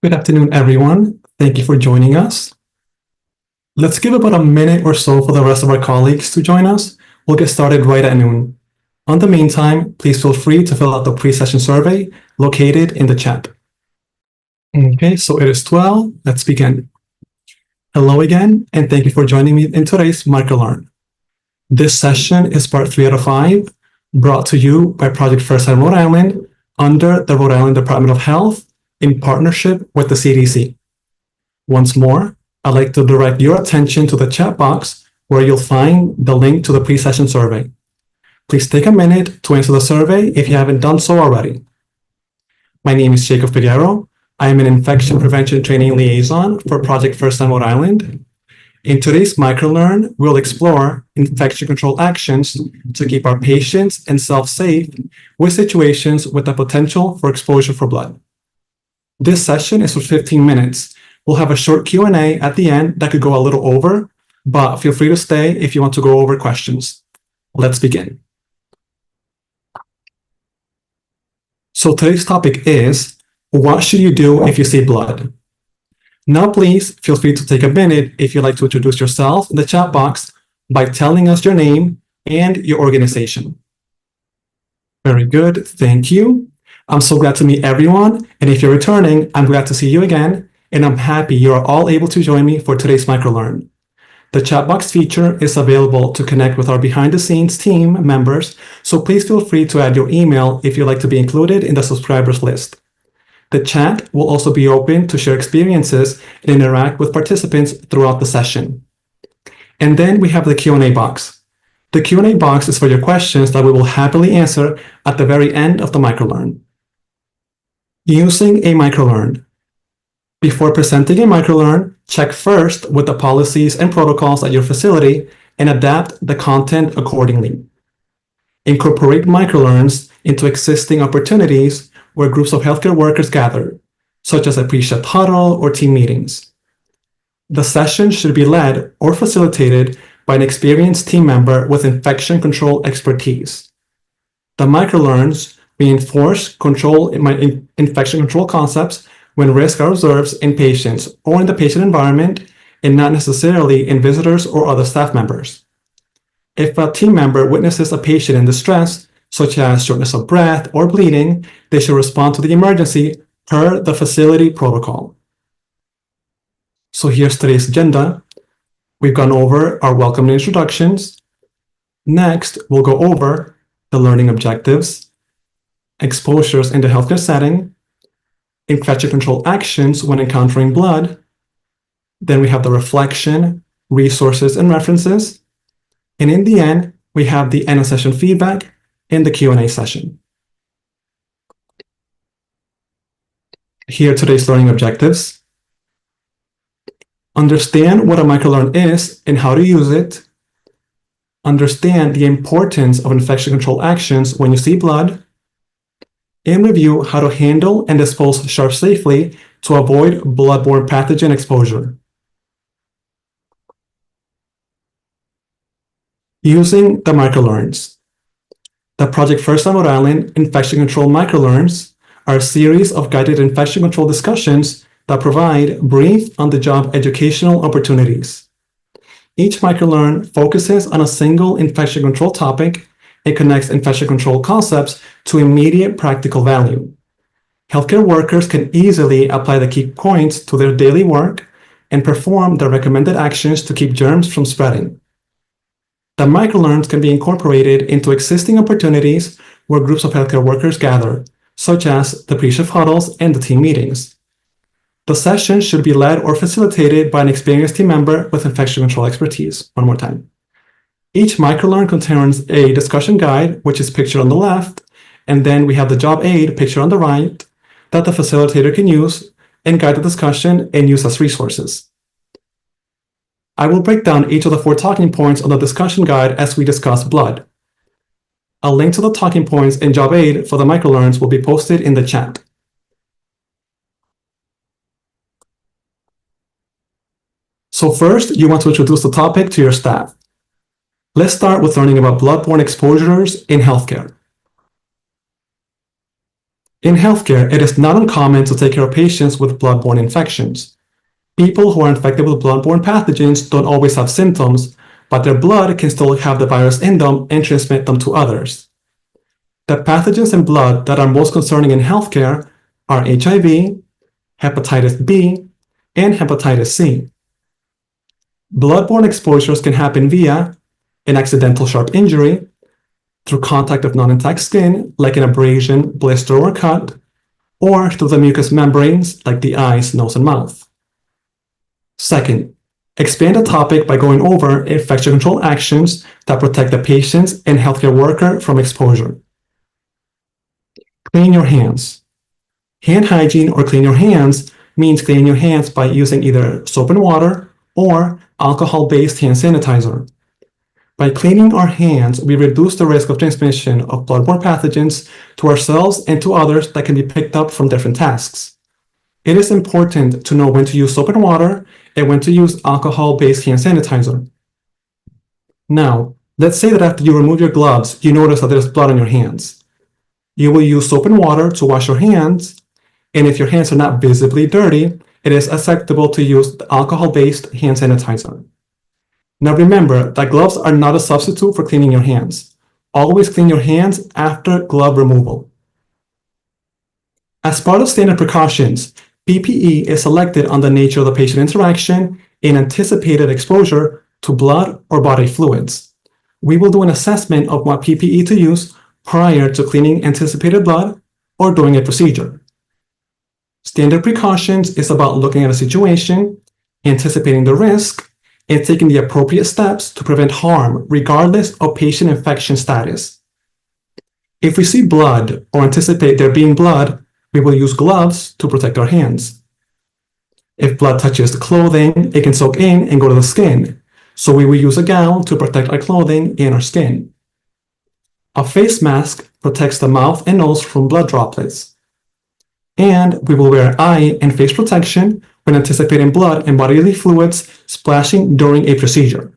Good afternoon, everyone. Thank you for joining us. Let's give about a minute or so for the rest of our colleagues to join us. We'll get started right at noon. In the meantime, please feel free to fill out the pre-session survey located in the chat. Okay, so it is 12. Let's begin. Hello again, and thank you for joining me in today's Microlearn. This session is part 3 out of 5, brought to you by Project Firstline Rhode Island under the Rhode Island Department of Health in partnership with the CDC. Once more, I'd like to direct your attention to the chat box where you'll find the link to the pre-session survey. Please take a minute to answer the survey if you haven't done so already. My name is Jacob Figuero. I am an infection prevention training liaison for Project Firstline Rhode Island. In today's Microlearn, we'll explore infection control actions to keep our patients and self safe with situations with the potential for exposure for blood. This session is for 15 minutes. We'll have a short Q&A at the end that could go a little over, but feel free to stay if you want to go over questions. Let's begin. So today's topic is, what should you do if you see blood? Now, please feel free to take a minute if you'd like to introduce yourself in the chat box by telling us your name and your organization. Very good, thank you. I'm so glad to meet everyone, and if you're returning, I'm glad to see you again, and I'm happy you are all able to join me for today's Microlearn. The chat box feature is available to connect with our behind-the-scenes team members, so please feel free to add your email if you'd like to be included in the subscribers list. The chat will also be open to share experiences and interact with participants throughout the session. And then we have the Q&A box. The Q&A box is for your questions that we will happily answer at the very end of the Microlearn. Using a Microlearn. Before presenting a Microlearn, check first with the policies and protocols at your facility and adapt the content accordingly. Incorporate Microlearns into existing opportunities where groups of healthcare workers gather, such as a pre-shift huddle or team meetings. The session should be led or facilitated by an experienced team member with infection control expertise. The Microlearns reinforce infection control concepts when risks are observed in patients or in the patient environment and not necessarily in visitors or other staff members. If a team member witnesses a patient in distress, such as shortness of breath or bleeding, they should respond to the emergency per the facility protocol. So here's today's agenda. We've gone over our welcome and introductions. Next, we'll go over the learning objectives, exposures in the healthcare setting, infection control actions when encountering blood. Then we have the reflection, resources, and references. And in the end, we have the end of session feedback in the Q&A session. Here are today's learning objectives. Understand what a Microlearn is and how to use it. Understand the importance of infection control actions when you see blood. And review how to handle and dispose sharps safely to avoid bloodborne pathogen exposure. Using the Microlearns. The Project Firstline Rhode Island Infection Control Microlearns are a series of guided infection control discussions that provide brief on-the-job educational opportunities. Each Microlearn focuses on a single infection control topic and connects infection control concepts to immediate practical value. Healthcare workers can easily apply the key points to their daily work and perform the recommended actions to keep germs from spreading. The Microlearns can be incorporated into existing opportunities where groups of healthcare workers gather, such as the pre-shift huddles and the team meetings. The session should be led or facilitated by an experienced team member with infection control expertise. One more time. Each Microlearn contains a discussion guide, which is pictured on the left, and then we have the job aid pictured on the right that the facilitator can use and guide the discussion and use as resources. I will break down each of the 4 talking points on the discussion guide as we discuss blood. A link to the talking points and job aid for the Microlearns will be posted in the chat. So first, you want to introduce the topic to your staff. Let's start with learning about bloodborne exposures in healthcare. In healthcare, it is not uncommon to take care of patients with bloodborne infections. People who are infected with bloodborne pathogens don't always have symptoms, but their blood can still have the virus in them and transmit them to others. The pathogens in blood that are most concerning in healthcare are HIV, hepatitis B, and hepatitis C. Bloodborne exposures can happen via an accidental sharp injury, through contact of non-intact skin, like an abrasion, blister, or cut, or through the mucous membranes, like the eyes, nose, and mouth. Second, expand the topic by going over infection control actions that protect the patient and healthcare worker from exposure. Clean your hands. Hand hygiene or clean your hands means cleaning your hands by using either soap and water or alcohol-based hand sanitizer. By cleaning our hands, we reduce the risk of transmission of bloodborne pathogens to ourselves and to others that can be picked up from different tasks. It is important to know when to use soap and water and when to use alcohol-based hand sanitizer. Now, let's say that after you remove your gloves, you notice that there's blood on your hands. You will use soap and water to wash your hands, and if your hands are not visibly dirty, it is acceptable to use the alcohol-based hand sanitizer. Now remember that gloves are not a substitute for cleaning your hands. Always clean your hands after glove removal. As part of standard precautions, PPE is selected on the nature of the patient interaction and anticipated exposure to blood or body fluids. We will do an assessment of what PPE to use prior to cleaning anticipated blood or during a procedure. Standard precautions is about looking at a situation, anticipating the risk, and taking the appropriate steps to prevent harm regardless of patient infection status. If we see blood or anticipate there being blood, we will use gloves to protect our hands. If blood touches the clothing, it can soak in and go to the skin, so we will use a gown to protect our clothing and our skin. A face mask protects the mouth and nose from blood droplets. And we will wear eye and face protection when anticipating blood and bodily fluids splashing during a procedure.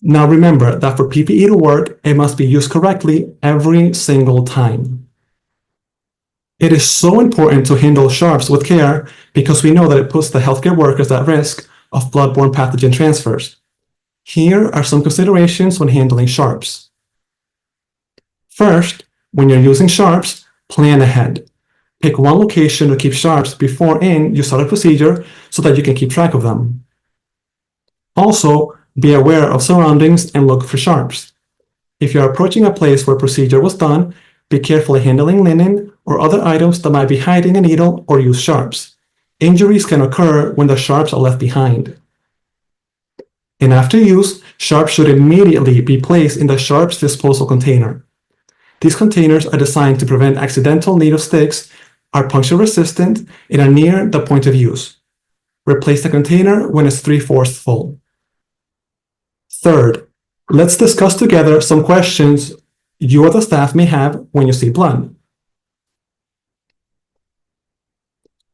Now remember that for PPE to work, it must be used correctly every single time. It is so important to handle sharps with care because we know that it puts the healthcare workers at risk of bloodborne pathogen transfers. Here are some considerations when handling sharps. First, when you're using sharps, plan ahead. Pick one location to keep sharps before you start a procedure so that you can keep track of them. Also, be aware of surroundings and look for sharps. If you're approaching a place where a procedure was done, be careful handling linen or other items that might be hiding a needle or use sharps. Injuries can occur when the sharps are left behind. And after use, sharps should immediately be placed in the sharps disposal container. These containers are designed to prevent accidental needle sticks, are puncture resistant, and are near the point of use. Replace the container when it's 3/4 full. Third, let's discuss together some questions you or the staff may have when you see blood.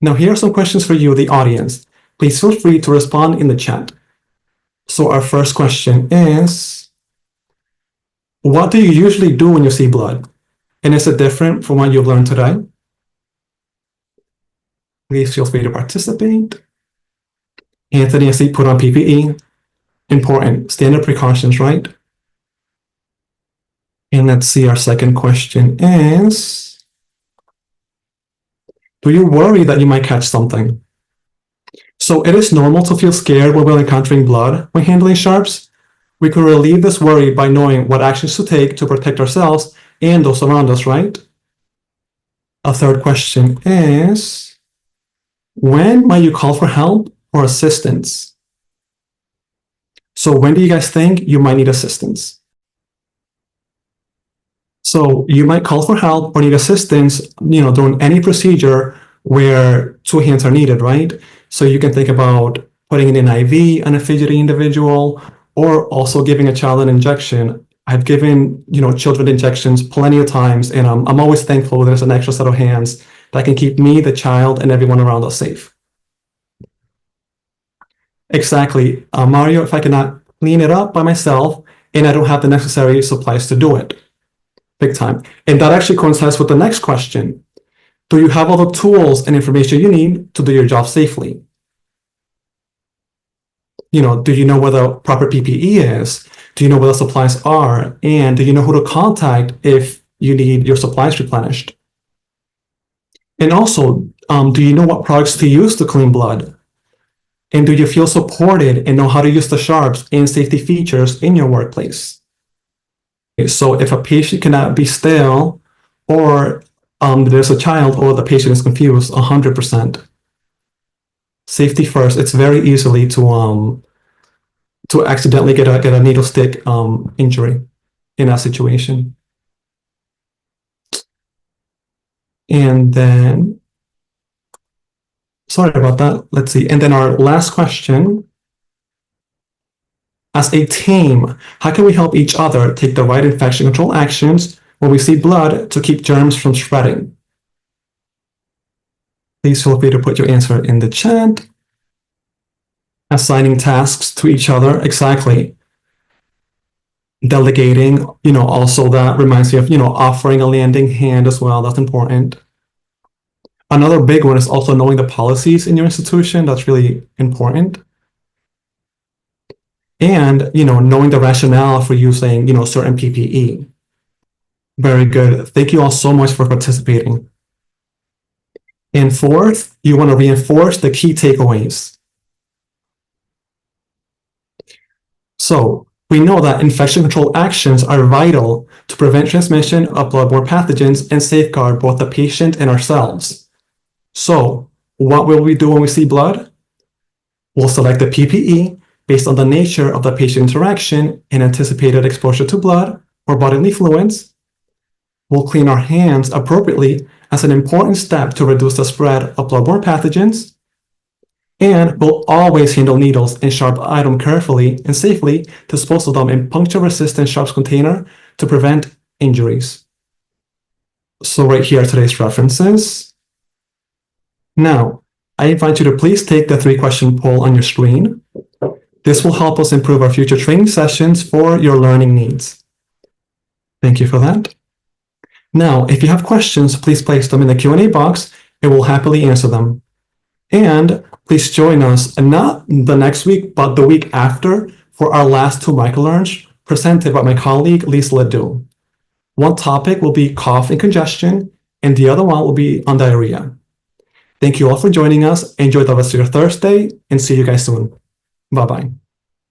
Now here are some questions for you, the audience. Please feel free to respond in the chat. So our first question is, what do you usually do when you see blood? And is it different from what you've learned today? Please feel free to participate. Anthony, I see put on PPE. Important, standard precautions, right? And let's see, our second question is, do you worry that you might catch something? So it is normal to feel scared when we're encountering blood when handling sharps. We can relieve this worry by knowing what actions to take to protect ourselves and those around us, right? A third question is, when might you call for help or assistance? So when do you guys think you might need assistance? So you might call for help or need assistance, during any procedure where two hands are needed, right? So you can think about putting in an IV on a fidgety individual, or also giving a child an injection. I've given, children injections plenty of times, and I'm always thankful there's an extra set of hands that can keep me, the child, and everyone around us safe. Exactly. Mario, if I cannot clean it up by myself and I don't have the necessary supplies to do it. Big time. And that actually coincides with the next question. Do you have all the tools and information you need to do your job safely? Do you know where the proper PPE is? Do you know where the supplies are? And do you know who to contact if you need your supplies replenished? And also, do you know what products to use to clean blood? And do you feel supported and know how to use the sharps and safety features in your workplace? So if a patient cannot be stale, or there's a child, or the patient is confused, 100%. Safety first. It's very easily to accidentally get a needle stick injury in that situation. And then, sorry about that. Let's see. And then our last question. As a team, how can we help each other take the right infection control actions when we see blood to keep germs from spreading? Please feel free to put your answer in the chat. Assigning tasks to each other, exactly. Delegating, also that reminds me of, offering a lending hand as well. That's important. Another big one is also knowing the policies in your institution. That's really important. And, knowing the rationale for using, certain PPE. Very good. Thank you all so much for participating. And fourth, you want to reinforce the key takeaways. So we know that infection control actions are vital to prevent transmission of bloodborne pathogens and safeguard both the patient and ourselves. So what will we do when we see blood? We'll select the PPE based on the nature of the patient interaction and anticipated exposure to blood or bodily fluids. We'll clean our hands appropriately as an important step to reduce the spread of bloodborne pathogens. And we'll always handle needles and sharp items carefully and safely, dispose of them in puncture-resistant sharps container to prevent injuries. So right here are today's references. Now, I invite you to please take the 3-question poll on your screen. This will help us improve our future training sessions for your learning needs. Thank you for that. Now, if you have questions, please place them in the Q&A box and we'll happily answer them. And please join us, not the next week, but the week after, for our last 2 microlearns presented by my colleague, Lisa Ledoux. One topic will be cough and congestion, and the other one will be on diarrhea. Thank you all for joining us. Enjoy the rest of your Thursday, and see you guys soon. Bye-bye.